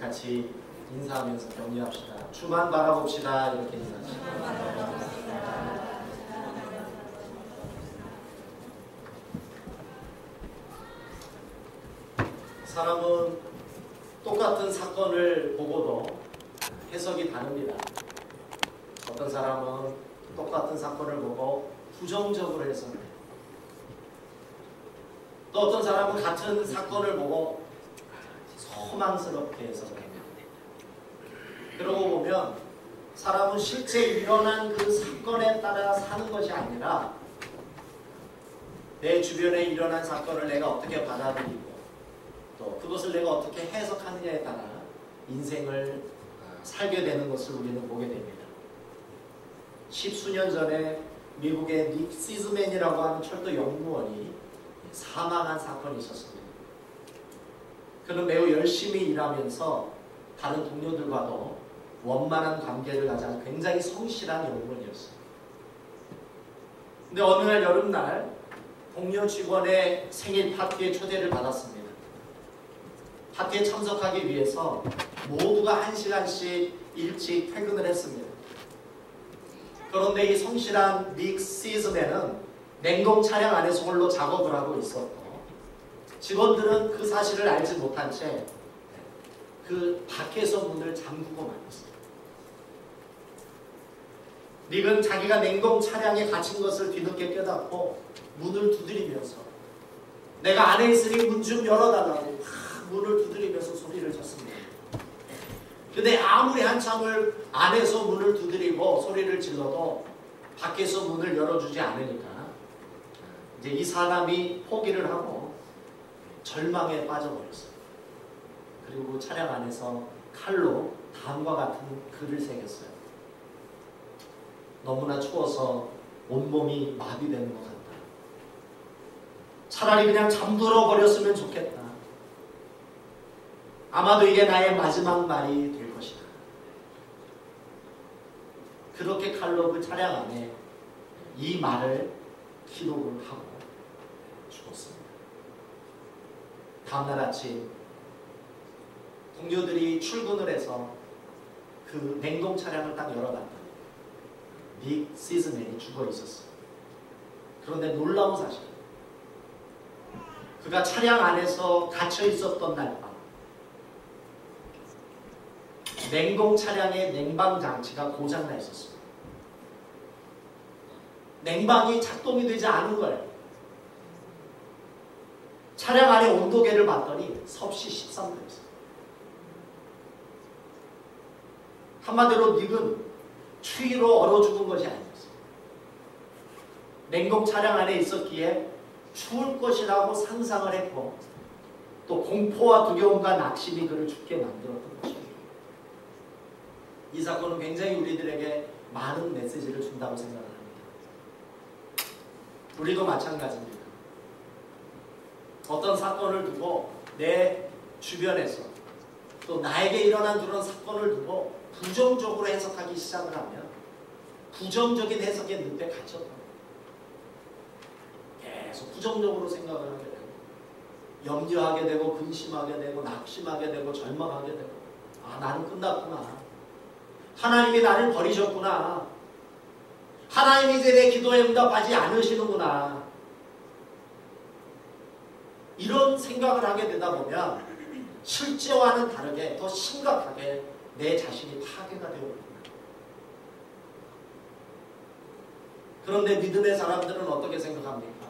같이 인사하면서 격려합시다. 주만 바라봅시다. 이렇게 인사합시다. 사람은 똑같은 사건을 보고도 해석이 다릅니다. 어떤 사람은 똑같은 사건을 보고 부정적으로 해석해요. 또 어떤 사람은 같은 사건을 보고 소망스럽게 해석합니다. 그러고 보면 사람은 실제 일어난 그 사건에 따라 사는 것이 아니라 내 주변에 일어난 사건을 내가 어떻게 받아들이고 또 그것을 내가 어떻게 해석하느냐에 따라 인생을 살게 되는 것을 우리는 보게 됩니다. 10수년 전에 미국의 닉 시즈맨이라고 하는 철도 연구원이 사망한 사건이 있었습니다. 그는 매우 열심히 일하면서 다른 동료들과도 원만한 관계를 가진 굉장히 성실한 연구원이었어요. 근데 어느 날 여름날 동료 직원의 생일 파티에 초대를 받았습니다. 파티에 참석하기 위해서 모두가 1시간씩 일찍 퇴근을 했습니다. 그런데 이 성실한 닉 시즈맨은 냉동 차량 안에서 홀로 작업을 하고 있었고 직원들은 그 사실을 알지 못한 채 그 밖에서 문을 잠그고 말았어요. 닉은 자기가 냉동 차량에 갇힌 것을 뒤늦게 깨닫고 문을 두드리면서 내가 안에 있으니 문 좀 열어달라고 문을 두드리면서 소리를 쳤습니다. 근데 아무리 한참을 안에서 문을 두드리고 소리를 질러도 밖에서 문을 열어주지 않으니까 이제 이 사람이 포기를 하고 절망에 빠져버렸어요. 그리고 차량 안에서 칼로 다음과 같은 글을 새겼어요. 너무나 추워서 온몸이 마비되는 것 같다. 차라리 그냥 잠들어 버렸으면 좋겠다. 아마도 이게 나의 마지막 말이 될 것이다. 그렇게 칼로 그 차량 안에 이 말을 기록을 하고 죽었습니다. 다음날 아침 동료들이 출근을 해서 그 냉동 차량을 딱 열어봤더니 닉 시즈맨이 죽어 있었어요. 그런데 놀라운 사실, 그가 차량 안에서 갇혀 있었던 날 밤 냉동 차량의 냉방 장치가 고장나 있었습니다. 냉방이 작동이 되지 않은 거예요. 차량 안에 온도계를 봤더니 섭씨 13도였어요. 한마디로 닉은 추위로 얼어 죽은 것이 아니었어요. 냉동 차량 안에 있었기에 추울 것이라고 상상을 했고 또 공포와 두려움과 낙심이 그를 죽게 만들었던 것입니다. 이 사건은 굉장히 우리들에게 많은 메시지를 준다고 생각을 합니다. 우리도 마찬가지입니다. 어떤 사건을 두고 내 주변에서 또 나에게 일어난 그런 사건을 두고 부정적으로 해석하기 시작을 하면 부정적인 해석의 늪에 갇혔다. 계속 부정적으로 생각을 하게 되고 염려하게 되고 근심하게 되고 낙심하게 되고 절망하게 되고 나는 끝났구나. 하나님이 나를 버리셨구나. 하나님이 이제 내 기도에 응답하지 않으시는구나. 이런 생각을 하게 되다 보면 실제와는 다르게 더 심각하게 내 자신이 파괴가 되어버립니다. 그런데 믿음의 사람들은 어떻게 생각합니까?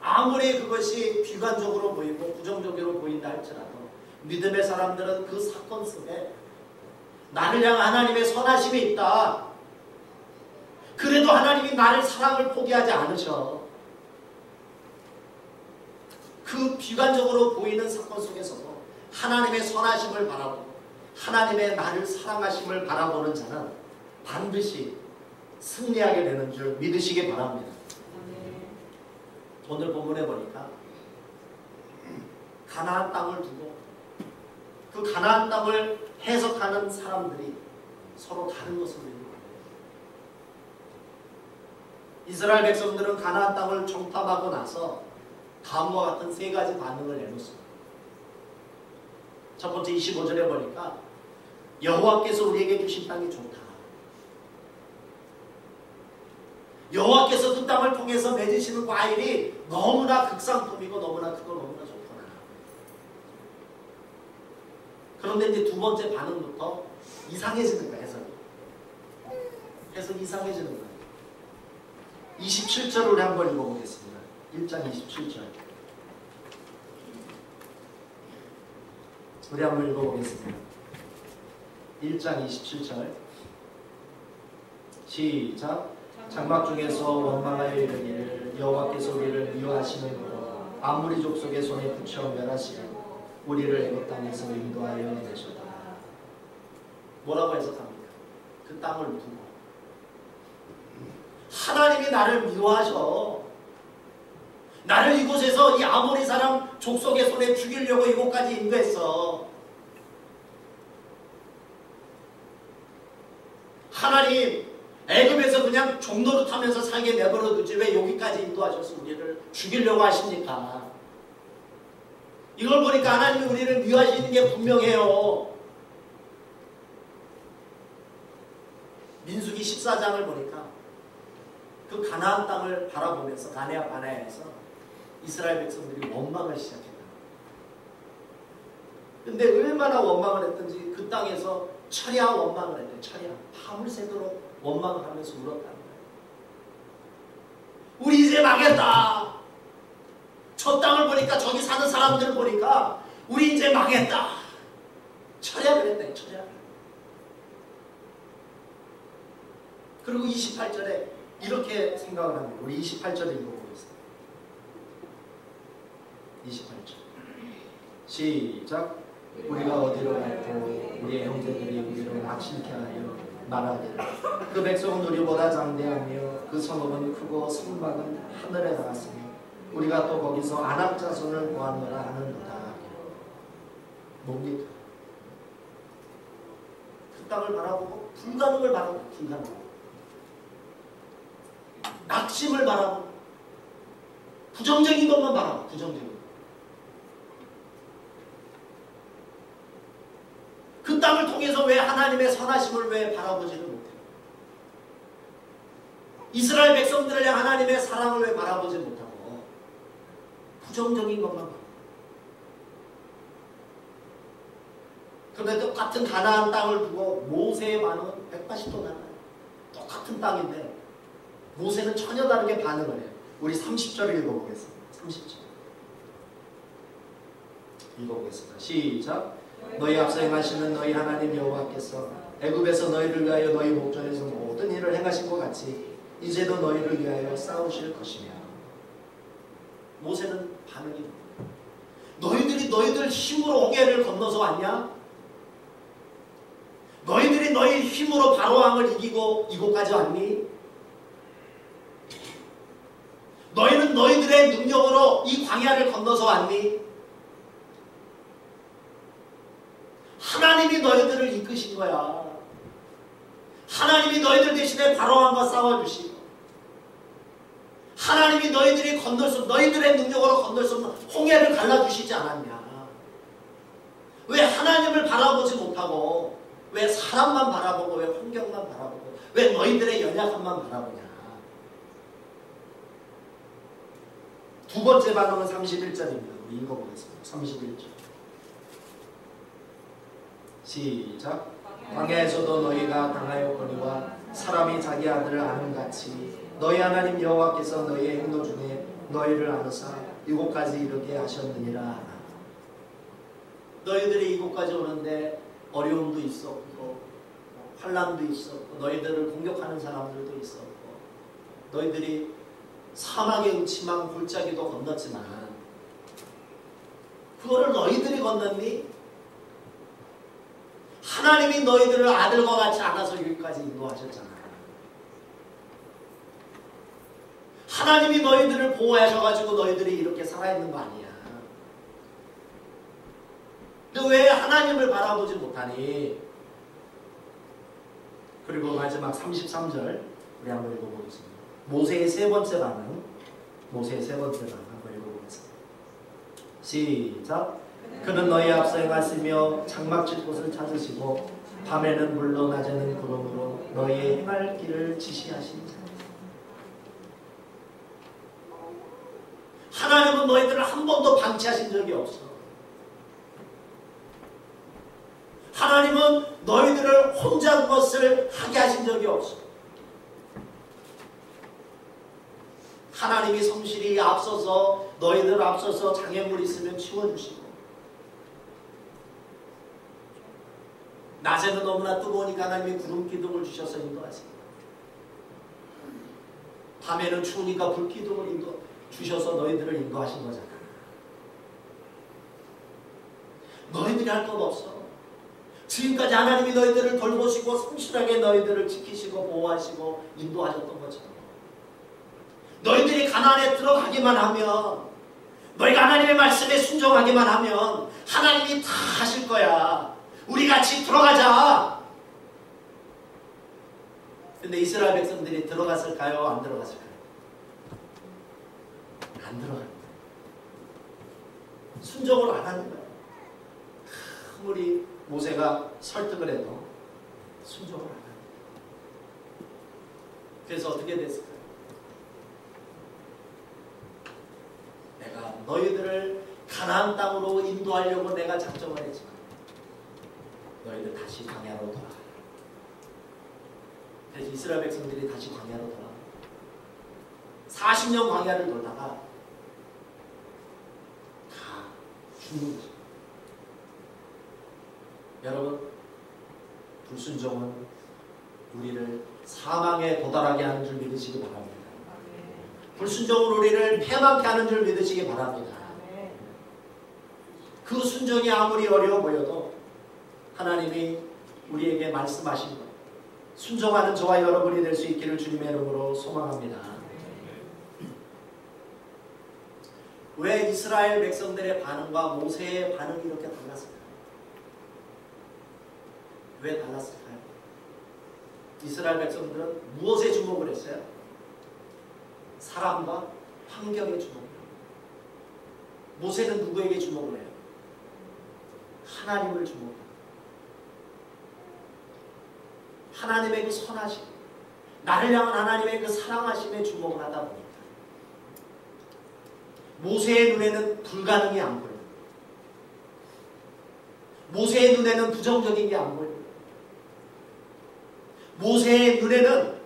아무리 그것이 비관적으로 보이고 부정적으로 보인다 할지라도 믿음의 사람들은 그 사건 속에 나를 향한 하나님의 선하심이 있다. 그래도 하나님이 나를 사랑을 포기하지 않으셔. 그 비관적으로 보이는 사건 속에서도 하나님의 선하심을 바라보고 하나님의 나를 사랑하심을 바라보는 자는 반드시 승리하게 되는 줄 믿으시기 바랍니다. 오늘 본문에 보니까 가나안 땅을 두고 그 가나안 땅을 해석하는 사람들이 서로 다른 것을 보입니다. 이스라엘 백성들은 가나안 땅을 정탐하고 나서 다음과 같은 세 가지 반응을 내놓습니다. 첫 번째 25절에 보니까 여호와께서 우리에게 주신 땅이 좋다. 여호와께서 그 땅을 통해서 맺으시는 과일이 너무나 극상품이고 너무나 크고 너무나 좋구나. 그런데 이제 두 번째 반응부터 이상해지는 거야. 해석이 이상해지는 거야. 27절을 우리 한번 읽어보겠습니다. 1장 27절. 우리 한번 읽어보겠습니다. 1장 27절. 시작. 장막 중에서 원망하여 이르기를 여호와께서 우리를 미워하시느니라. 아무리 족속의 손에 붙여 멸하시고 우리를 애굽 땅에서 인도하여 내셨다. 뭐라고 해석합니까? 그 땅을 두고 하나님이 나를 미워하셔. 나를 이곳에서 이 아모리 사람 족속의 손에 죽이려고 이곳까지 인도했어. 하나님 애굽에서 그냥 종로를 타면서 살게 내버려 두지 왜 여기까지 인도하셔서 우리를 죽이려고 하십니까? 이걸 보니까 하나님이 우리를 미워하시는 게 분명해요. 민수기 14장을 보니까 그 가나안 땅을 바라보면서 가네아 바네아에서 이스라엘 백성들이 원망을 시작했다. 근데 얼마나 원망을 했든지 그 땅에서 철야 원망을 했대. 철야 밤을 새도록 원망을 하면서 울었다는 거예요. 우리 이제 망했다. 저 땅을 보니까 저기 사는 사람들을 보니까 우리 이제 망했다. 철야를 했대. 철야를. 그리고 28절에 이렇게 생각을 합니다. 우리 28절을 읽어보겠습니다. 28절 시작. 우리가 어디로 갈고 우리의 형제들이 우리를 악심케 하여 말하기를 그 백성은 우리보다 장대하며 그 성읍은 크고 성막은 하늘에 닿았으며 우리가 또 거기서 아낙 자손을 구하노라 하는도다. 뭡니까? 그 땅을 바라보고 불가능을 바라보고 불가능, 낙심을 바라보고 부정적인 것만 바라보고 부정적인 것. 그 땅을 통해서 왜 하나님의 선하심을 왜 바라보지를 못해요? 이스라엘 백성들을 향한 하나님의 사랑을 왜 바라보지 못하고 부정적인 것만 바라보고. 그런데 똑같은 가나안 땅을 두고 모세의 반응은 180도 달라요. 똑같은 땅인데 모세는 전혀 다르게 반응을 해요. 우리 30절을 읽어보겠습니다. 30절 읽어보겠습니다. 시작. 너희 앞서 행하시는 너희 하나님 여호와께서 애굽에서 너희를 위하여 너희 목전에서 모든 일을 행하신 것 같이 이제도 너희를 위하여 싸우실 것이며. 모세는 반응이 너희들이 너희들 힘으로 홍해를 건너서 왔냐? 너희들이 너희 힘으로 바로왕을 이기고 이곳까지 왔니? 너희는 너희들의 능력으로 이 광야를 건너서 왔니? 하나님이 너희들을 이끄신 거야. 하나님이 너희들 대신에 바로왕과 싸워주시고 하나님이 너희들이 건널 수 너희들의 능력으로 건널 수 없는 홍해를 갈라주시지 않았냐? 왜 하나님을 바라보지 못하고 왜 사람만 바라보고 왜 환경만 바라보고 왜 너희들의 연약함만 바라보냐? 두 번째 반응은 31절입니다. 우리 읽어보겠습니다. 31절 시작. 광야에서도 너희가 당하였거니와 사람이 자기 아들을 아는 같이 너희 하나님 여호와께서 너희의 행로 중에 너희를 아느사 이곳까지 이르게 하셨느니라. 너희들이 이곳까지 오는데 어려움도 있었고 환난도 있었고 너희들을 공격하는 사람들도 있었고 너희들이 사막의 음침한 골짜기도 건넜지만 그거를 너희들이 건넜니? 하나님이 너희들을 아들과 같이 안아서 여기까지 인도하셨잖아. 하나님이 너희들을 보호하셔가지고 너희들이 이렇게 살아있는 거 아니야. 근데 왜 하나님을 바라보지 못하니? 그리고 마지막 33절 우리 한번 읽어보겠습니다. 모세의 세 번째 반응. 모세의 세 번째 반응 한번 읽어보겠습니다. 시작. 그는 너희 앞서 행하시며 장막칠 곳을 찾으시고 밤에는 물로 낮에는 구름으로 너희의 행할 길을 지시하시니 하나님은 너희들을 한 번도 방치하신 적이 없어. 하나님은 너희들을 혼자 무엇을 하게 하신 적이 없어. 하나님이 성실히 앞서서 너희들 앞서서 장애물 있으면 치워주시고 낮에는 너무나 뜨거우니까 하나님이 구름 기둥을 주셔서 인도하시고 밤에는 추우니까 불 기둥을 주셔서 너희들을 인도하신 거잖아. 너희들이 할 것 없어. 지금까지 하나님이 너희들을 돌보시고 성실하게 너희들을 지키시고 보호하시고 인도하셨던 것처럼 너희들이 가나안에 들어가기만 하면 너희가 하나님의 말씀에 순종하기만 하면 하나님이 다 하실 거야. 우리 같이 들어가자. 근데 이스라엘 백성들이 들어갔을까요? 안 들어갔을까요? 안 들어갑니다. 순종을 안 하는 거예요. 아무리 모세가 설득을 해도 순종을 안 합니다. 그래서 어떻게 됐을까요? 내가 너희들을 가나안 땅으로 인도하려고 내가 작정을 했지만 너희들 다시 광야로 돌아가라. 그래서 이스라엘 백성들이 다시 광야로 돌아가 40년 광야를 돌다가 다 죽는 거죠. 여러분, 불순종은 우리를 사망에 도달하게 하는 줄 믿으시기 바랍니다. 불순종은 우리를 패망케 하는 줄 믿으시기 바랍니다. 그 순종이 아무리 어려워 보여도 하나님이 우리에게 말씀하신 것, 순종하는 저와 여러분이 될 수 있기를 주님의 이름으로 소망합니다. 왜 이스라엘 백성들의 반응과 모세의 반응이 이렇게 달랐을까요? 왜 달랐을까요? 이스라엘 백성들은 무엇에 주목을 했어요? 사람과 환경에 주목을 해요. 모세는 누구에게 주목을 해요? 하나님을 주목해요. 하나님의 그 선하심, 나를 향한 하나님의 그 사랑하심에 주목을 하다 보니까 모세의 눈에는 불가능이 안 보여요. 모세의 눈에는 부정적인 게 안 보여요. 모세의 눈에는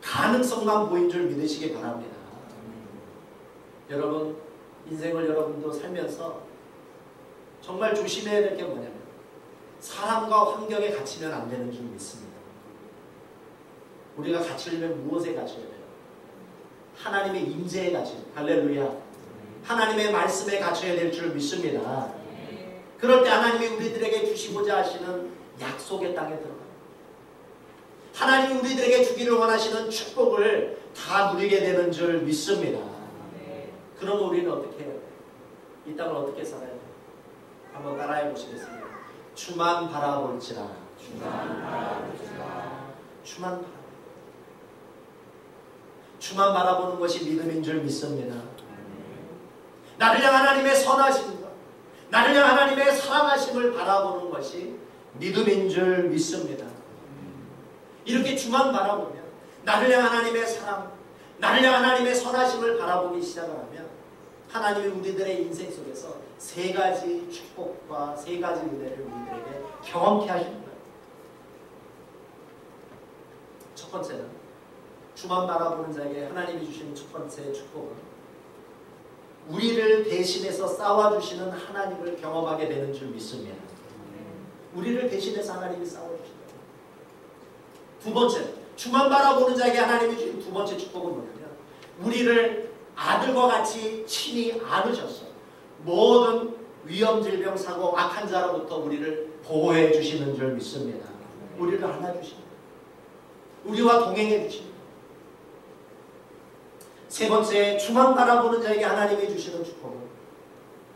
가능성만 보인 줄 믿으시기 바랍니다. 여러분, 인생을 여러분도 살면서 정말 조심해야 될 게 뭐냐면 사람과 환경에 갇히면 안 되는 줄 믿습니다. 우리가 갇히려면 무엇에 갇혀야 돼요? 하나님의 임재에 갇혀야 돼요. 할렐루야. 하나님의 말씀에 갇혀야 될 줄 믿습니다. 그럴 때 하나님이 우리들에게 주시고자 하시는 약속의 땅에 들어가요. 하나님이 우리들에게 주기를 원하시는 축복을 다 누리게 되는 줄 믿습니다. 그럼 우리는 어떻게 해요? 이 땅을 어떻게 살아야 돼요? 한번 따라해 보시겠습니다. 주만 바라볼지라. 주만 바라볼지라. 주만 바라보는 것이 믿음인 줄 믿습니다. 나를 향한 하나님의 선하심과 나를 향한 하나님의 사랑하심을 바라보는 것이 믿음인 줄 믿습니다. 이렇게 주만 바라보면 나를 향한 하나님의 사랑, 나를 향한 하나님의 선하심을 바라보기 시작을 하면 하나님이 우리들의 인생 속에서 세 가지 축복과 세 가지 은혜를 우리들에게 경험케 하시는 거예요. 첫 번째는 주만 바라보는 자에게 하나님이 주시는 첫 번째 축복은 우리를 대신해서 싸워주시는 하나님을 경험하게 되는 줄 믿습니다. 우리를 대신해서 하나님이 싸워주신다. 두 번째, 주만 바라보는 자에게 하나님이 주신 두 번째 축복은 뭐냐면 우리를 아들과 같이 친히 안으셔서 모든 위험, 질병, 사고, 악한 자로부터 우리를 보호해 주시는 줄 믿습니다. 우리를 안아주십니다. 우리와 동행해 주십니다. 세 번째, 주만 바라보는 자에게 하나님이 주시는 축복은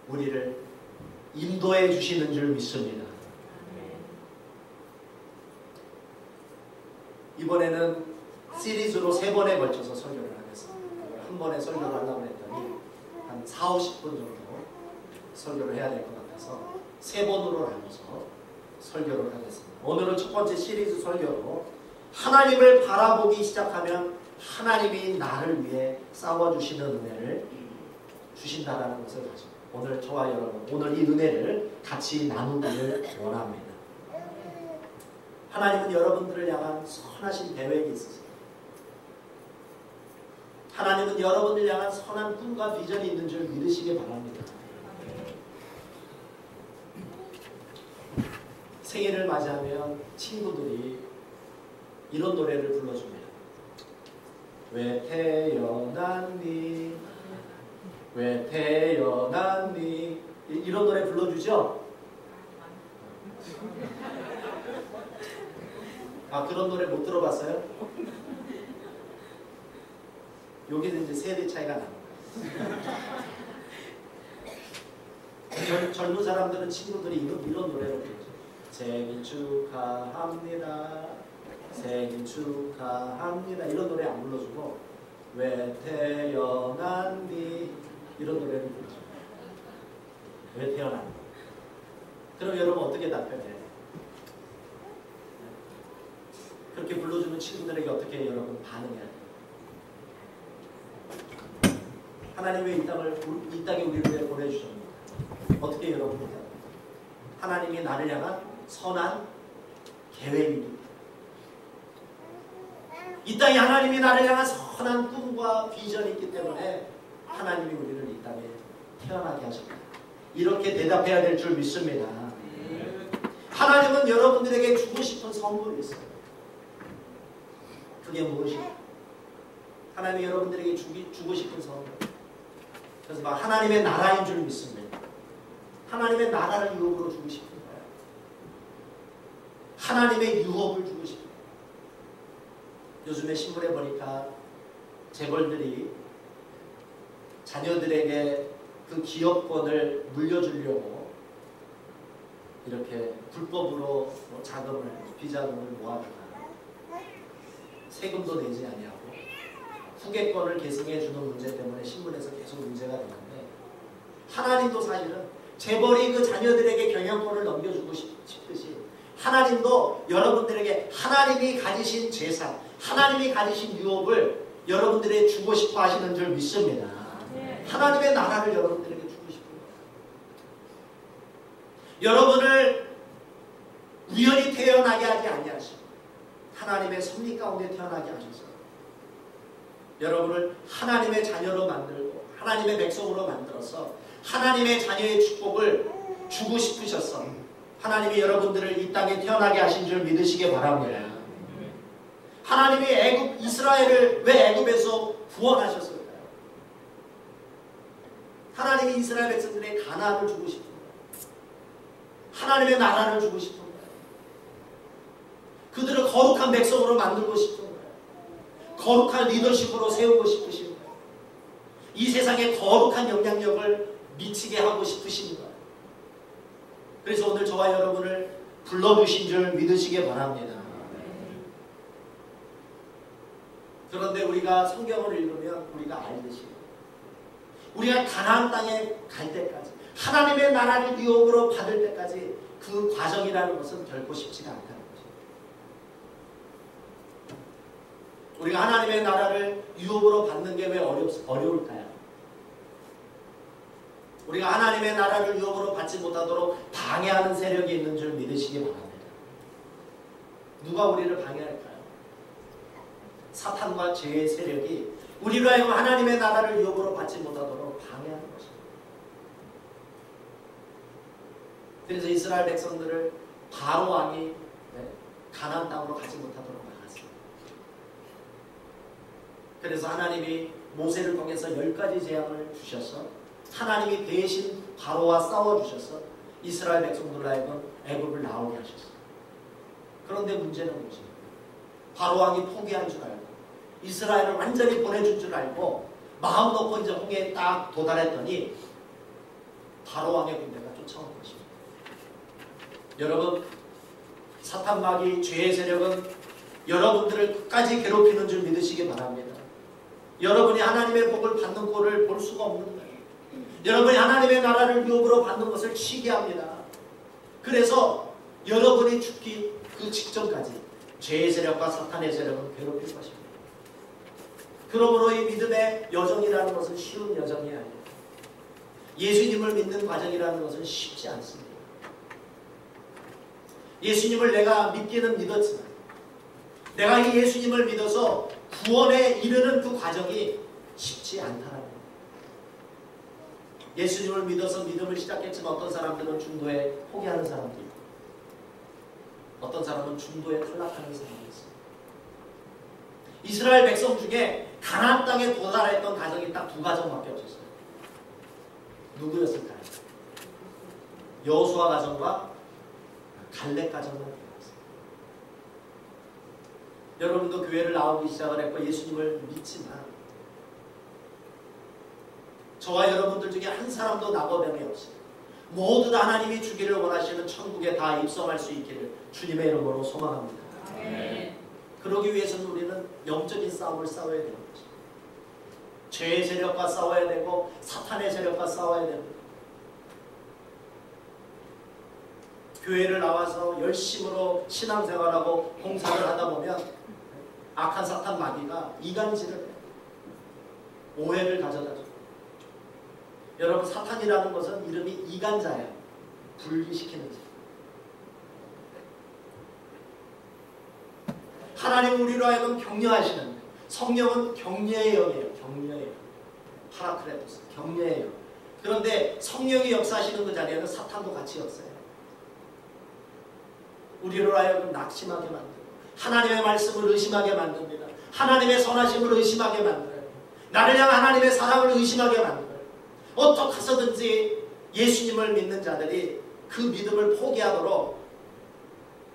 우리를 인도해 주시는 줄 믿습니다. 이번에는 시리즈로 3번에 걸쳐서 설교를 하겠습니다. 한 번에 설교를 하려고 했더니 한 40, 50분 정도 설교를 해야 될 것 같아서 대해서 세 번으로 나눠서 설교를 하겠습니다. 오늘은 첫 번째 시리즈 설교로 하나님을 바라보기 시작하면 하나님이 나를 위해 싸워주시는 은혜를 주신다라는 것을 가지고 오늘 저와 여러분 오늘 이 은혜를 같이 나누기를 원합니다. 하나님은 여러분들을 향한 선하신 계획이 있으세요. 하나님은 여러분을 향한 선한 꿈과 비전이 있는 줄 믿으시기 바랍니다. 생일을 맞이하면 친구들이 이런 노래를 불러줍니다. 왜 태어났니? 왜 태어났니? 이런 노래 불러주죠? 아, 그런 노래 못 들어봤어요? 여기는 이제 세대 차이가 납니다. 젊은 사람들은 친구들이 이런 노래를 부르죠. 생일 축하합니다. 생일 축하합니다. 이런 노래 안 불러주고 왜 태어났니? 이런 노래를 부르죠. 왜 태어났니? 그럼 여러분 어떻게 답변해요? 그렇게 불러주는 친구들에게 어떻게 여러분 반응해야 돼요? 하나님 왜 이 땅에 우리를 위해 보내주셨는가? 어떻게 여러분 생각해요? 하나님이 나를 향한 선한 계획입니다. 이 땅에 하나님이 나를 향한 선한 꿈과 비전이 있기 때문에 하나님이 우리를 이 땅에 태어나게 하셨다. 이렇게 대답해야 될 줄 믿습니다. 하나님은 여러분들에게 주고 싶은 선물이 있어요. 그게 무엇이에요? 하나님이 여러분들에게 주고 싶은 선물. 그래서 막 하나님의 나라인 줄 믿습니다. 하나님의 나라를 유혹으로 주고 싶은 거예요. 하나님의 유혹을 주고 싶은 거예요. 요즘에 신문에 보니까 재벌들이 자녀들에게 그 기업권을 물려주려고 이렇게 불법으로 자금을, 비자금을 모아다가 세금도 내지 아니하고 후계권을 계승해주는 문제 때문에 신문에서 계속 문제가 되는데, 하나님도 사실은 재벌이 그 자녀들에게 경영권을 넘겨주고 싶듯이 하나님도 여러분들에게 하나님이 가지신 재산, 하나님이 가지신 유업을 여러분들에게 주고 싶어 하시는 줄 믿습니다. 하나님의 나라를 여러분들에게 주고 싶은 거예요. 여러분을 우연히 태어나게 하지 아니하시고 하나님의 섭리 가운데 태어나게 하셔서 여러분을 하나님의 자녀로 만들고 하나님의 백성으로 만들어서 하나님의 자녀의 축복을 주고 싶으셔서 하나님이 여러분들을 이 땅에 태어나게 하신 줄 믿으시기 바랍니다. 하나님이 이스라엘을 왜 애굽에서 구원하셨을까요? 하나님이 이스라엘 백성들의 가나안을 주고 싶은 거예요. 하나님의 나라를 주고 싶은 거예요. 그들을 거룩한 백성으로 만들고 싶은 거예요. 거룩한 리더십으로 세우고 싶으신 거예요. 이 세상에 거룩한 영향력을 미치게 하고 싶으신 거예요. 그래서 오늘 저와 여러분을 불러주신 줄 믿으시기 바랍니다. 그런데 우리가 성경을 읽으면 우리가 알듯이 우리가 가나안 땅에 갈 때까지 하나님의 나라를 유업으로 받을 때까지 그 과정이라는 것은 결코 쉽지가 않다는 거죠. 우리가 하나님의 나라를 유업으로 받는 게 왜 어려울까요? 우리가 하나님의 나라를 유업으로 받지 못하도록 방해하는 세력이 있는 줄 믿으시기 바랍니다. 누가 우리를 방해할까요? 사탄과 죄의 세력이 우리로 하여금 하나님의 나라를 유업으로 받지 못하도록 방해하는 것입니다. 그래서 이스라엘 백성들을 바로 왕이 가나안 땅으로 가지 못하도록 막았습니다. 그래서 하나님이 모세를 통해서 10가지 재앙을 주셔서 하나님이 대신 바로와 싸워주셔서 이스라엘 백성들로 하여금 애굽을 나오게 하셨어요. 그런데 문제는 무엇입니까? 바로 왕이 포기한 줄 알고 이스라엘을 완전히 보내준 줄 알고 마음 놓고 이제 홍해에 딱 도달했더니 바로 왕의 군대가 쫓아온 것입니다. 여러분, 사탄마귀 죄의 세력은 여러분들을 끝까지 괴롭히는 줄 믿으시기 바랍니다. 여러분이 하나님의 복을 받는 꼴을 볼 수가 없는 거예요. 여러분이 하나님의 나라를 유업으로 받는 것을 시기합니다. 그래서 여러분이 죽기 그 직전까지 죄의 세력과 사탄의 세력은 괴롭힐 것입니다. 그러므로 이 믿음의 여정이라는 것은 쉬운 여정이 아니에요. 예수님을 믿는 과정이라는 것은 쉽지 않습니다. 예수님을 내가 믿기는 믿었지만 내가 이 예수님을 믿어서 구원에 이르는 그 과정이 쉽지 않다는 거예요. 예수님을 믿어서 믿음을 시작했지만 어떤 사람들은 중도에 포기하는 사람도 있고 어떤 사람은 중도에 탈락하는 사람도 있습니다. 이스라엘 백성 중에 가나안 땅에 도달했던 가정이 딱 두 가정밖에 없었어요. 누구였을까요? 여호수아 가정과 갈렙 가정만 되었어요. 여러분도 교회를 나오기 시작을 했고 예수님을 믿지만 저와 여러분들 중에 한 사람도 낙오됨이 없어요. 모두 다 하나님이 주기를 원하시는 천국에 다 입성할 수 있기를 주님의 이름으로 소망합니다. 네. 그러기 위해서는 우리는 영적인 싸움을 싸워야 되는 것입니다. 죄의 세력과 싸워야 되고 사탄의 세력과 싸워야 됩니다. 교회를 나와서 열심으로 신앙생활하고 봉사를 하다 보면 악한 사탄 마귀가 이간질을 해요. 오해를 가져다줘요. 여러분 사탄이라는 것은 이름이 이간자예요. 분리시키는 자. 하나님 우리로 하여금 격려하시는 성령은 격려의 영이에요. 격려의 영. 파라크레토스 격려의 영. 그런데 성령이 역사하시는 그 자리에는 사탄도 같이 역사해요. 우리로 하여금 낙심하게 만들고 하나님의 말씀을 의심하게 만듭니다. 하나님의 선하심을 의심하게 만들어요. 나를 향한 하나님의 사랑을 의심하게 만들어요. 어떻게 해서든지 예수님을 믿는 자들이 그 믿음을 포기하도록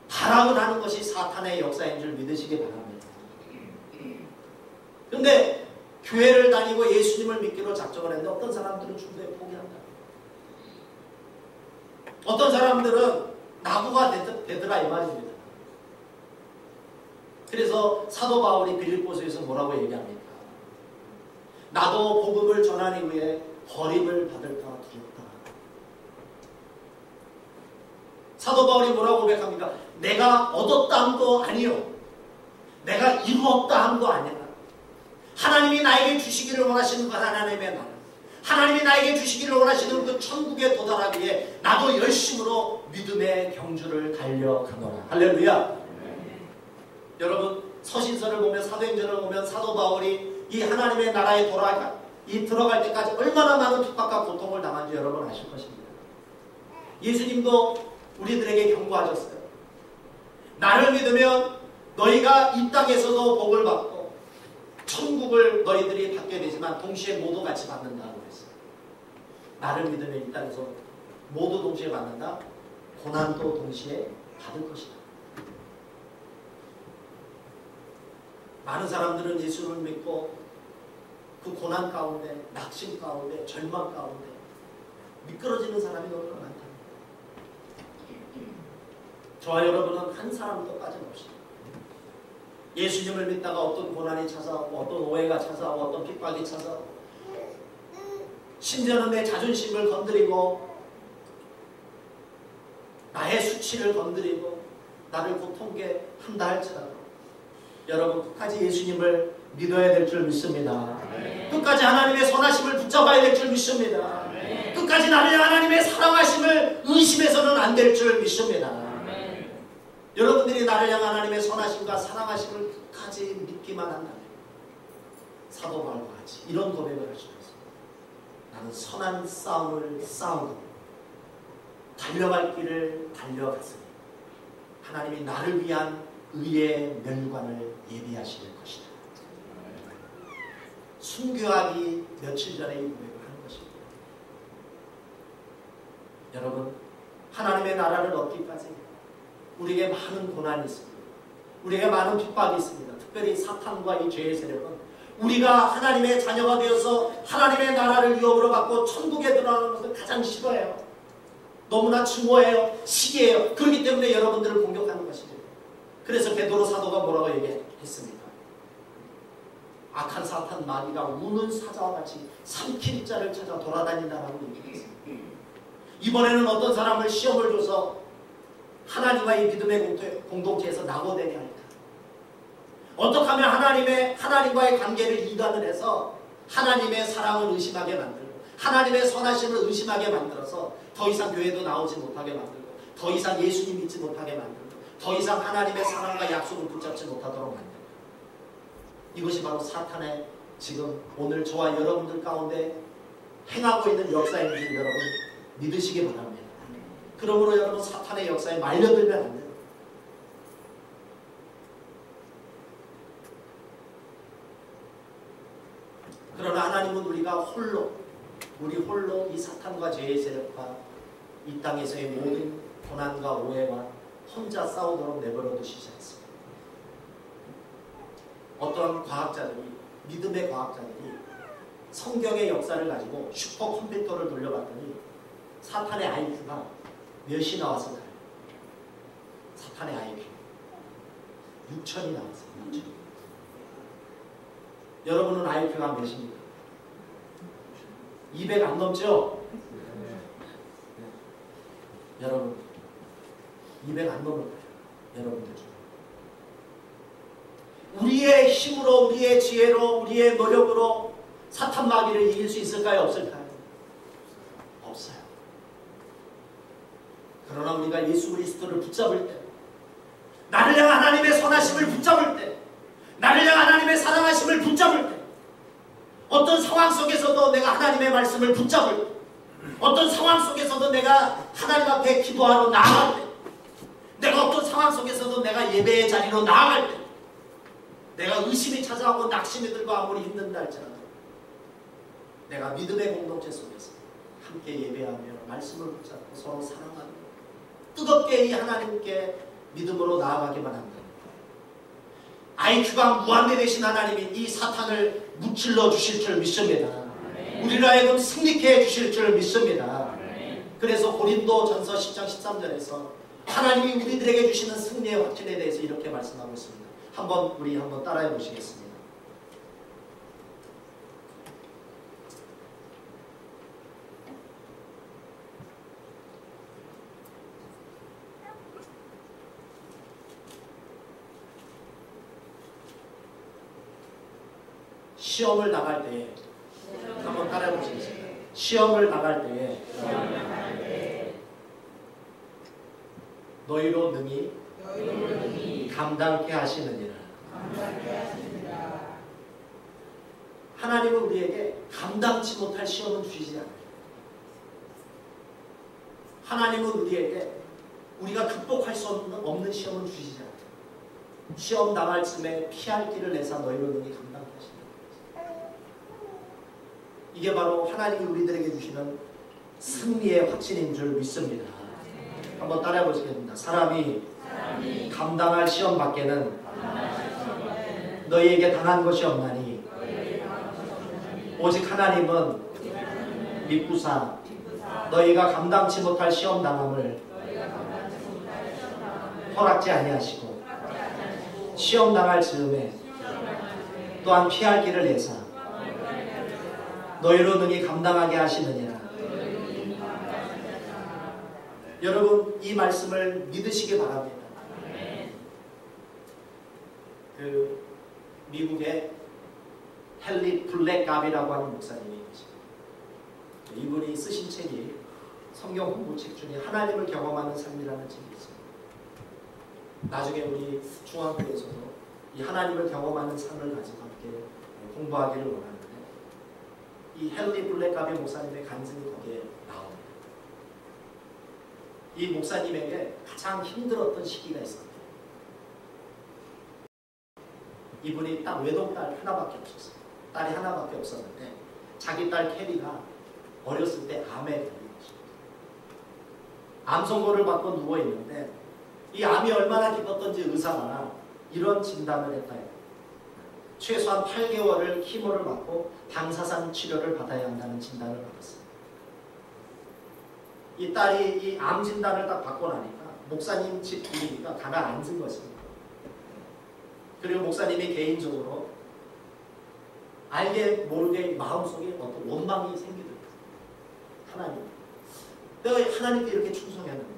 바람을 하는 것이 사탄의 역사인 줄 믿으시기 바랍니다. 그런데 교회를 다니고 예수님을 믿기로 작정을 했는데 어떤 사람들은 중도에 포기한다. 어떤 사람들은 낙오가 되더라 이 말입니다. 그래서 사도 바울이 빌립보서에서 뭐라고 얘기합니까? 나도 복음을 전하기 위해 버림을 받을까 두렵다. 사도 바울이 뭐라고 고백합니까? 내가 얻었다 함도 아니요. 내가 이루었다 함도 아니라 하나님이 나에게 주시기를 원하시는 건 하나님의 나라. 하나님이 나에게 주시기를 원하시는 그 천국에 도달하기 위해 나도 열심으로 믿음의 경주를 달려가노라. 할렐루야. 여러분 서신서를 보면 사도행전을 보면 사도 바울이 이 하나님의 나라에 들어갈 때까지 얼마나 많은 핍박과 고통을 당한지 여러분 아실 것입니다. 예수님도 우리들에게 경고하셨어요. 나를 믿으면 너희가 이 땅에서도 복을 받고 천국을 너희들이 받게 되지만 동시에 모두 같이 받는다고 했어요. 나를 믿으면 이 땅에서 모두 동시에 받는다. 고난도 동시에 받을 것이다. 많은 사람들은 예수를 믿고 그 고난 가운데, 낙심 가운데, 절망 가운데 미끄러지는 사람이 너무나 많다. 저와 여러분은 한 사람도 빠짐없이 예수님을 믿다가 어떤 고난이 찾아오고 어떤 오해가 찾아오고 어떤 핍박이 찾아오고 심지어는 내 자존심을 건드리고 나의 수치를 건드리고 나를 고통게 한다 할지라도 여러분 끝까지 예수님을 믿어야 될 줄 믿습니다. 네. 끝까지 하나님의 선하심을 붙잡아야 될 줄 믿습니다. 네. 끝까지 나를 하나님의 사랑하심을 의심해서는 안 될 줄 믿습니다. 네. 여러분들이 나를 향한 하나님의 선하심과 사랑하심을 끝까지 믿기만 한다면 사도 바울과 같이 이런 고백을 할 수가 있습니다. 나는 선한 싸움을 싸우고 달려갈 길을 달려갔으니 하나님이 나를 위한 의의 멸관을 예비하실 것이다. 순교하기 며칠 전에 이 고백을 하는 것입니다. 여러분 하나님의 나라를 얻기까지 우리에게 많은 고난이 있습니다. 우리에게 많은 핍박이 있습니다. 특별히 사탄과 이 죄의 세력은 우리가 하나님의 자녀가 되어서 하나님의 나라를 유업으로 받고 천국에 들어가는 것을 가장 싫어해요. 너무나 증오해요. 시기해요. 그렇기 때문에 여러분들을 공격하는 것이죠. 그래서 베드로 사도가 뭐라고 얘기했습니까? 악한 사탄 마귀가 우는 사자와 같이 삼킬 자를 찾아 돌아다닌다라고 얘기했어요. 이번에는 어떤 사람을 시험을 줘서 하나님과의 믿음의 공동체에서 낙오되게 할까? 어떻게 하면 하나님과의 관계를 이간을 해서 하나님의 사랑을 의심하게 만들고 하나님의 선하심을 의심하게 만들어서 더 이상 교회도 나오지 못하게 만들고 더 이상 예수님 믿지 못하게 만들고 더 이상 하나님의 사랑과 약속을 붙잡지 못하도록 만들고, 이것이 바로 사탄의 지금 오늘 저와 여러분들 가운데 행하고 있는 역사인 줄 여러분 믿으시기 바랍니다. 그러므로 여러분 사탄의 역사에 말려들면 안 돼요. 그러나 하나님은 우리 홀로 이 사탄과 죄의 세력과 이 땅에서의 모든 고난과 오해와 혼자 싸우도록 내버려 두시지 않습니다. 어떤 과학자들이, 믿음의 과학자들이 성경의 역사를 가지고 슈퍼컴퓨터를 돌려봤더니 사탄의 IQ가 몇이 나왔을까요? 사탄의 IQ 6천이 나왔어요. 6천. 여러분은 IQ가 몇입니까? 200 안 넘죠? 네. 여러분 200 안 넘을 거예요. 여러분들 중 우리의 힘으로, 우리의 지혜로, 우리의 노력으로 사탄 마귀를 이길 수 있을까요? 없을까요? 없어요. 그러나 우리가 예수 그리스도를 붙잡을 때, 나를 향한 하나님의 선하심을 붙잡을 때, 나를 향한 하나님의 사랑하심을 붙잡을 때, 어떤 상황 속에서도 내가 하나님의 말씀을 붙잡을 때, 어떤 상황 속에서도 내가 하나님 앞에 기도하러 나아갈 때, 내가 어떤 상황 속에서도 내가 예배의 자리로 나아갈 때, 내가 의심이 찾아오고 낙심이 들고 아무리 힘든다 할지라도 내가 믿음의 공동체 속에서 함께 예배하며 말씀을 붙잡고 서로 사랑하며 뜨겁게 이 하나님께 믿음으로 나아가기만 합니다. IQ가 무한대 되신 하나님이 이 사탄을 무찔러 주실 줄 믿습니다. 우리를 하여금 승리케 해주실 줄 믿습니다. 그래서 고린도전서 10장 13절에서 하나님이 우리들에게 주시는 승리의 확신에 대해서 이렇게 말씀하고 있습니다. 우리 한번 따라해 보시겠습니다. 시험을 나갈 때에 한번 따라해 보시겠습니다. 시험을 나갈 때에 너희로 능히 감당케 하시느니라. 하나님은 우리에게 감당치 못할 시험은 주시지 않아요. 하나님은 우리에게 우리가 극복할 수 없는 시험은 주시지 않아요. 시험 당할 쯤에 피할 길을 내사 너희로 능히 감당케 하시느니라. 이게 바로 하나님이 우리들에게 주시는 승리의 확신인 줄 믿습니다. 한번 따라해 보시겠습니다. 사람이 감당할 시험 밖에는 너희에게 당한 것이 없나니 오직 하나님은 믿구사 너희가 감당치 못할 시험 당함을 허락지 아니하시고 시험 당할 즈음에 또한 피할 길을 내사 너희로 능히 감당하게 하시느니라. 여러분 이 말씀을 믿으시기 바랍니다. 미국의 헨리 블랙갑이라고 하는 목사님이 계십니다. 이분이 쓰신 책이 성경 공부책 중에 하나님을 경험하는 삶이라는 책이 있습니다. 나중에 우리 중앙교회에서도 이 하나님을 경험하는 삶을 가지고 함께 공부하기를 원하는데 이 헨리 블랙갑의 목사님의 간증이 거기에 나옵니다. 이 목사님에게 가장 힘들었던 시기가 있었어요. 이분이 딱 외동딸 하나밖에 없었어요. 딸이 하나밖에 없었는데 자기 딸 캐리가 어렸을 때 암에 걸린 것입니다. 암 선고를 받고 누워있는데 이 암이 얼마나 깊었던지 의사가 이런 진단을 했다요. 최소한 8개월을 키모를 맞고 방사선 치료를 받아야 한다는 진단을 받았어요. 이 딸이 이 암 진단을 딱 받고 나니까 목사님 집 분위기가 가라앉은 것입니다. 그리고 목사님이 개인적으로 알게 모르게 마음속에 어떤 원망이 생기더라고요. 하나님, 내가 하나님께 이렇게 충성했는데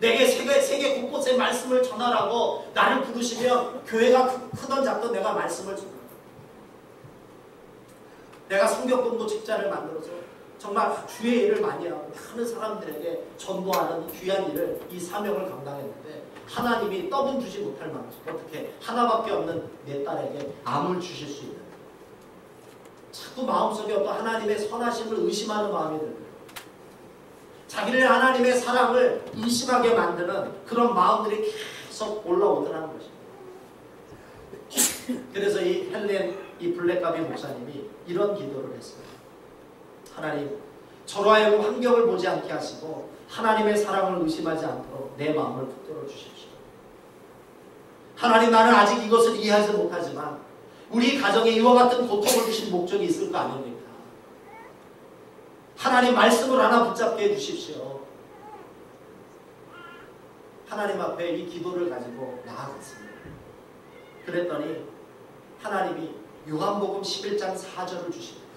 내게 세계 곳곳에 말씀을 전하라고 나를 부르시면 교회가 크던 작던 내가 말씀을 전하라. 내가 성경 공부 책자를 만들어서 정말 주의 일을 많이 하고 많은 사람들에게 전도하는 귀한 일을, 이 사명을 감당했는데 하나님이 떡은 주지 못할 만큼 어떻게 하나밖에 없는 내 딸에게 암을 주실 수 있는, 자꾸 마음속에 어떤 하나님의 선하심을 의심하는 마음이 들어요. 자기를 하나님의 사랑을 의심하게 만드는 그런 마음들이 계속 올라오더라는 것입니다. 그래서 이 헬렌, 이 블랙가비 목사님이 이런 기도를 했어요. 하나님, 저로 하여금 환경을 보지 않게 하시고 하나님의 사랑을 의심하지 않도록 내 마음을 붙들어 주십시오. 하나님, 나는 아직 이것을 이해하지 못하지만 우리 가정에 이와 같은 고통을 주신 목적이 있을 거 아닙니까? 하나님, 말씀을 하나 붙잡게 해주십시오. 하나님 앞에 이 기도를 가지고 나아갔습니다. 그랬더니 하나님이 요한복음 11장 4절을 주십니다.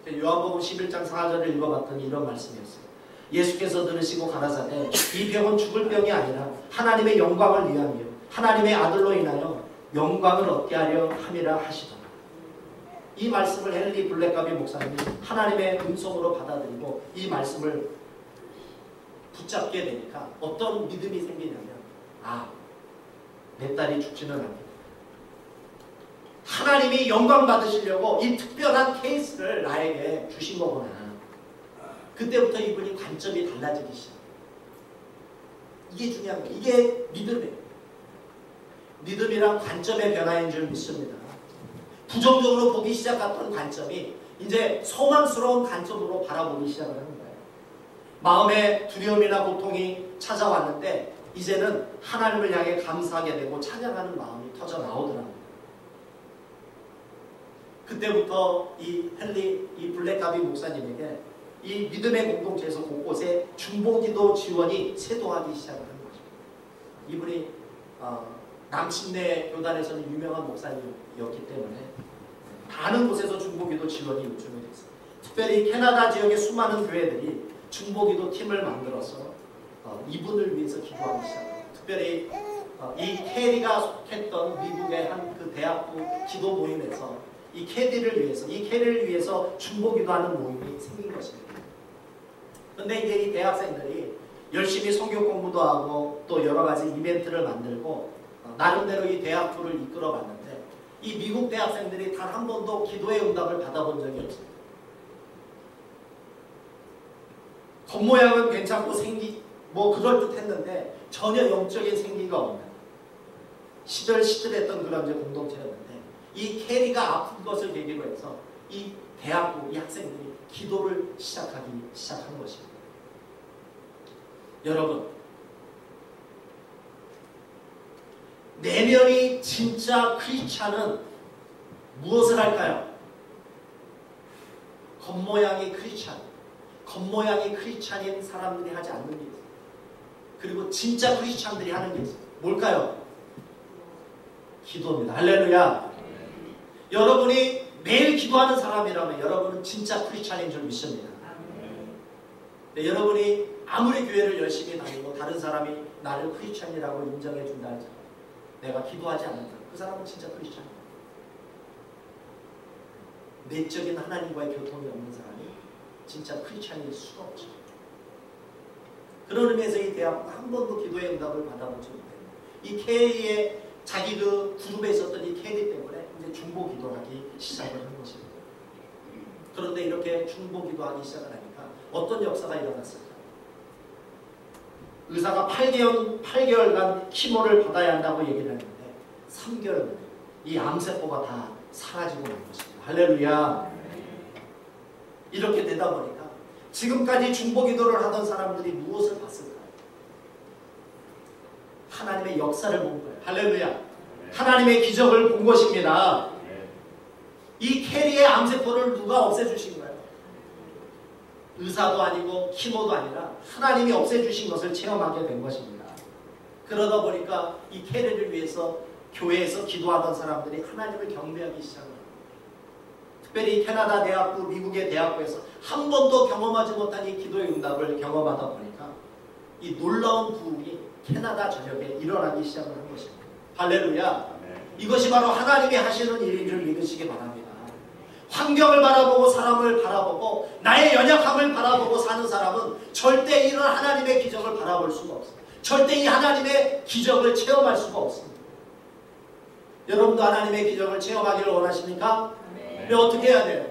요한복음 11장 4절을 읽어봤더니 이런 말씀이었어요. 예수께서 들으시고 가라사대 이 병은 죽을 병이 아니라 하나님의 영광을 위함이요 하나님의 아들로 인하여 영광을 얻게 하려 함이라 하시더라. 이 말씀을 헨리 블랙가비 목사님이 하나님의 음성으로 받아들이고 이 말씀을 붙잡게 되니까 어떤 믿음이 생기냐면, 아, 내 딸이 죽지는 않겠다. 하나님이 영광 받으시려고 이 특별한 케이스를 나에게 주신 거구나. 그때부터 이분이 관점이 달라지기 시작해요. 이게 중요한 거예요. 이게 믿음이에요. 믿음이란 관점의 변화인 줄 믿습니다. 부정적으로 보기 시작했던 관점이 이제 소망스러운 관점으로 바라보기 시작을 하는 거예요. 마음에 두려움이나 고통이 찾아왔는데 이제는 하나님을 향해 감사하게 되고 찬양하는 마음이 터져 나오더라고요. 그때부터 이 헨리, 이 블랙가비 목사님에게 이 믿음의 공동체에서 곳곳에 중보기도 지원이 쇄도하기 시작을 하는 거죠. 이분이 남침내 교단에서는 유명한 목사님이었기 때문에 많은 곳에서 중보기도 지원이 요청이 됐어요. 특별히 캐나다 지역의 수많은 교회들이 중보기도 팀을 만들어서 이분을 위해서 기도하기 시작해요. 특별히 이 캐리가 속했던 미국의 한 그 대학부 기도 모임에서 이 캐리를 위해서 중보기도하는 모임이 생긴 것입니다. 그런데 이제 이 대학생들이 열심히 성경 공부도 하고 또 여러 가지 이벤트를 만들고 나름대로 이 대학부를 이끌어 봤는데 이 미국 대학생들이 단 한 번도 기도의 응답을 받아본 적이 없습니다. 겉모양은 괜찮고 그럴듯했는데 전혀 영적인 생기가 없는 시들시들했던 그런 공동체였는데 이 캐리가 아픈 것을 계기로 해서 이 대학부, 이 학생들이 기도를 시작한 것입니다. 여러분, 내면이 진짜 크리스찬은 무엇을 할까요? 겉모양이 크리스찬인 사람들이 하지 않는 게 있어요. 그리고 진짜 크리스찬들이 하는 게 있어요. 뭘까요? 기도입니다. 할렐루야. 여러분이 매일 기도하는 사람이라면 여러분은 진짜 크리스찬인 줄 믿습니다. 네, 여러분이 아무리 교회를 열심히 다니고 다른 사람이 나를 크리스찬이라고 인정해 준다 할지라도 내가 기도하지 않는다, 그 사람은 진짜 크리스찬이에요. 내적인 하나님과의 교통이 없는 사람이 진짜 크리스찬일 수가 없죠. 그런 의미에서 이 대학은 한 번도 기도의 응답을 받아보지 못해요. 이 K의 자기 그 그룹에 있었던 이 K 때문에 이제 중보 기도하기 시작을 한 것입니다. 그런데 이렇게 중보 기도하기 시작을 하니까 어떤 역사가 일어났을까? 의사가 8개월간 키모를 받아야 한다고 얘기를 했는데 3개월 만에 이 암세포가 다 사라지고 만 것입니다. 할렐루야. 이렇게 되다 보니까 지금까지 중보기도를 하던 사람들이 무엇을 봤을까요? 하나님의 역사를 본 거예요. 할렐루야. 하나님의 기적을 본 것입니다. 이 캐리의 암세포를 누가 없애주신 거예요? 의사도 아니고 키모도 아니라 하나님이 없애주신 것을 체험하게 된 것입니다. 그러다 보니까 이 캐리를 위해서 교회에서 기도하던 사람들이 하나님을 경배하기 시작합니다. 특별히 캐나다 대학부, 미국의 대학부에서 한 번도 경험하지 못한 이 기도의 응답을 경험하다 보니까 이 놀라운 부흥이 캐나다 전역에 일어나기 시작을 한 것입니다. 할렐루야. 이것이 바로 하나님이 하시는 일인 줄 믿으시기 바랍니다. 환경을 바라보고 사람을 바라보고 나의 연약함을 바라보고 사는 사람은 절대 이런 하나님의 기적을 바라볼 수가 없습니다. 절대 이 하나님의 기적을 체험할 수가 없습니다. 여러분도 하나님의 기적을 체험하기를 원하십니까? 네. 어떻게 해야 돼요?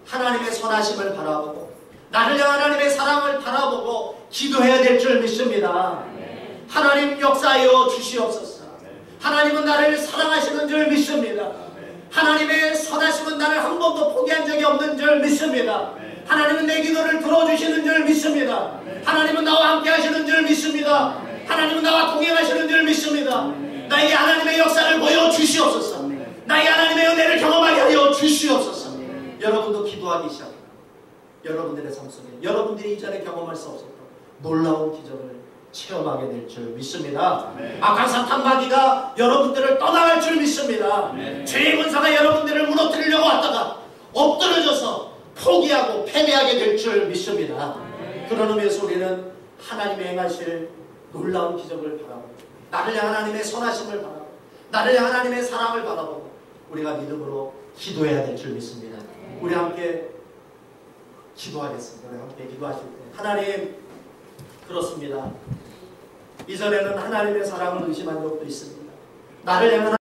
하나님의 선하심을 바라보고 나를 향한 하나님의 사랑을 바라보고 기도해야 될 줄 믿습니다. 네. 하나님 역사하여 주시옵소서. 네. 하나님은 나를 사랑하시는 줄 믿습니다. 네. 하나님의 선하심은 나를 한 번도 포기한 적이 없는 줄 믿습니다. 네. 하나님은 내 기도를 들어주시는 줄 믿습니다. 네. 하나님은 나와 함께 하시는 줄 믿습니다. 네. 하나님은 나와 동행하시는 줄 믿습니다. 네. 나에게 하나님의 역사를 보여주시옵소서. 나에게 하나님의 은혜를 경험하게 하여 주시옵소서. 여러분도 기도하기 시작합니다. 여러분들의 삶 속에 여러분들이 이전에 경험할 수 없었던 놀라운 기적을 체험하게 될 줄 믿습니다. 악한 사탄 마귀가 여러분들을 떠나갈 줄 믿습니다. 죄의 문사가 여러분들을 무너뜨리려고 왔다가 엎드려져서 포기하고 패배하게 될 줄 믿습니다. 그런 의미에서 우리는 하나님의 행하실 놀라운 기적을 바라보고 나를 향한 하나님의 선하심을 바라보고 나를 향한 하나님의 사랑을 바라보고 우리가 믿음으로 기도해야 될 줄 믿습니다. 우리 함께 기도하겠습니다. 우리 함께 기도하실 때 하나님, 그렇습니다. 이전에는 하나님의 사랑을 의심한 적도 있습니다. 나를 향한